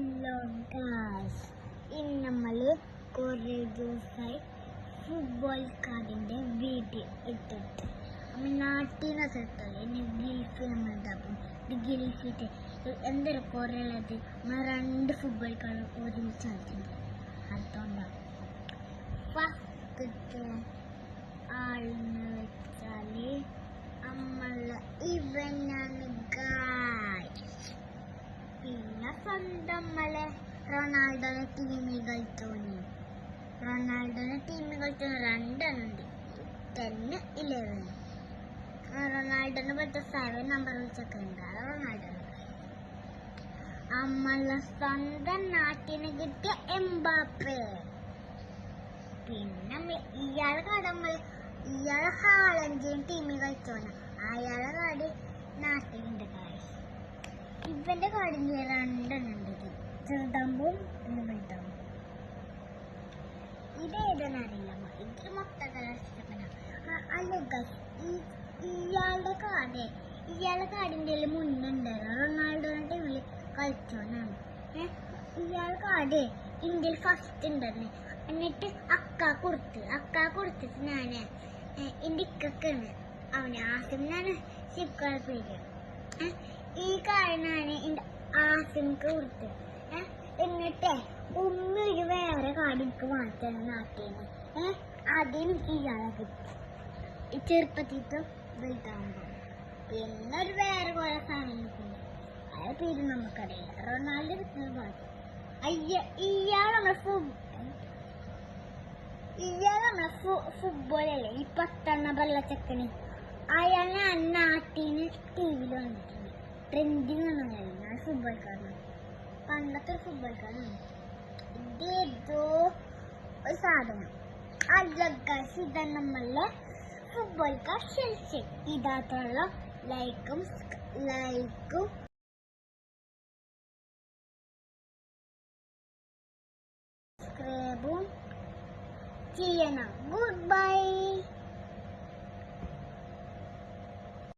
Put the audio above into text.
Hello guys, ഇന്ന് നമ്മൾ കുറേ ദിവസമായി ഫുട്ബോൾ കാർഡിൻ്റെ വീഡിയോ ഇട്ടിട്ട് നമ്മൾ നാട്ടിൽ നിന്ന് സെട്ടല്ലേ ഇനി ഗിൽഫ് നമ്മളുണ്ടാക്കും. ഇത് ഗിൽഫിട്ട് എന്തൊരു കുറേ ഉള്ളത് നമ്മൾ 2 ഫുട്ബോൾ കാർഡ് ഒരുമിച്ച് കളിച്ചിട്ടുണ്ട്. അതുകൊണ്ടാണ് ഫസ്റ്റത്തെ ആളെന്ന് വെച്ചാൽ നമ്മളെ ഇവനാണ് ഗായ്സ്. പിന്നെ സ്വന്തം നമ്മളെ റൊണാൾഡോനെ ടീമിൽ കളിച്ചോന് 2 ഉണ്ട്, 10, 11. റൊണാൾഡോനെ പോലത്തെ 7 നമ്പർ വെച്ചൊക്കെ ഉണ്ട്. റൊണാൾഡോനെ നമ്മളെ സ്വന്തം നാട്ടിന് കിട്ടിയ എംബാപ്പെ. പിന്നെ ഇയാളെ ഹാലൻഡിന് ടീമിൽ കളിച്ചോന്. അയാളെ കാർഡ് നാട്ടിലുണ്ട്. ഇവന്റെ കാർഡിന് 2 ഉണ്ട്, ചെറുതാകുമ്പോൾ പിന്നെ വലുതാകുമ്പോൾ. ഇതേതെന്നറിയില്ല, ഇത് മൊത്തം ഇയാളുടെ കാർഡിൻ്റെ മുന്നുണ്ടായിരുന്നു. റൊണാൾഡോയുടെ ടീമിൽ കളിച്ചോനാണ്. ഇയാളുടെ കാർഡ് ഇന്ത്യയിൽ ഫസ്റ്റ് ഉണ്ടായിരുന്നു. എന്നിട്ട് അക്ക കൊടുത്തിട്ട് ഞാൻ എൻ്റെ ഇക്കാണ് അവന് ആസിമിനാണ് സിക്കാർ പേര്. ഈ കാരണമാണ് എൻ്റെ ആസിമിക്ക് കൊടുത്തത്. എന്നിട്ട് ഒരു വേറെ കാർഡ് എനിക്ക് വാങ്ങിച്ചാണ് നാട്ടിൽ നിന്ന്. അതെനിക്ക് ഇയാളെ കിട്ടി ചെറുപ്പത്തിട്ട് വലുതാകുമ്പോൾ. പിന്നെ ഒരു വേറെ കുറെ സാധനങ്ങൾക്കുണ്ട്, അയാളെ പേര് നമുക്കറിയില്ല. റൊണാൾഡോ കിട്ടുന്ന പാട്ട് ഇയാൾ നമ്മളെ ഫുട്ബോളല്ലേ ഈ 10 നമ്പറുള്ള ചെക്കന്. അയാളെ നാട്ടിന് ടിവിയിൽ വന്നിട്ടുണ്ട്. ട്രെൻഡിങ് ഒന്നും ഞാൻ ഫുട്ബോൾക്കാരനാണ്, പണ്ടത്തെ ഒരു ഫുട്ബോൾക്കാരാണ്. ഇതേതോ ഒരു സാധനം അല്ല ഗൈസ്, ഇതാണ് നമ്മളെ ഫുട്ബോൾക്കാർ ഷെൽസ്. ഇതാത്തുള്ള ലൈക്കും സബ്സ്ക്രൈബും ചെയ്യണം. Good bye.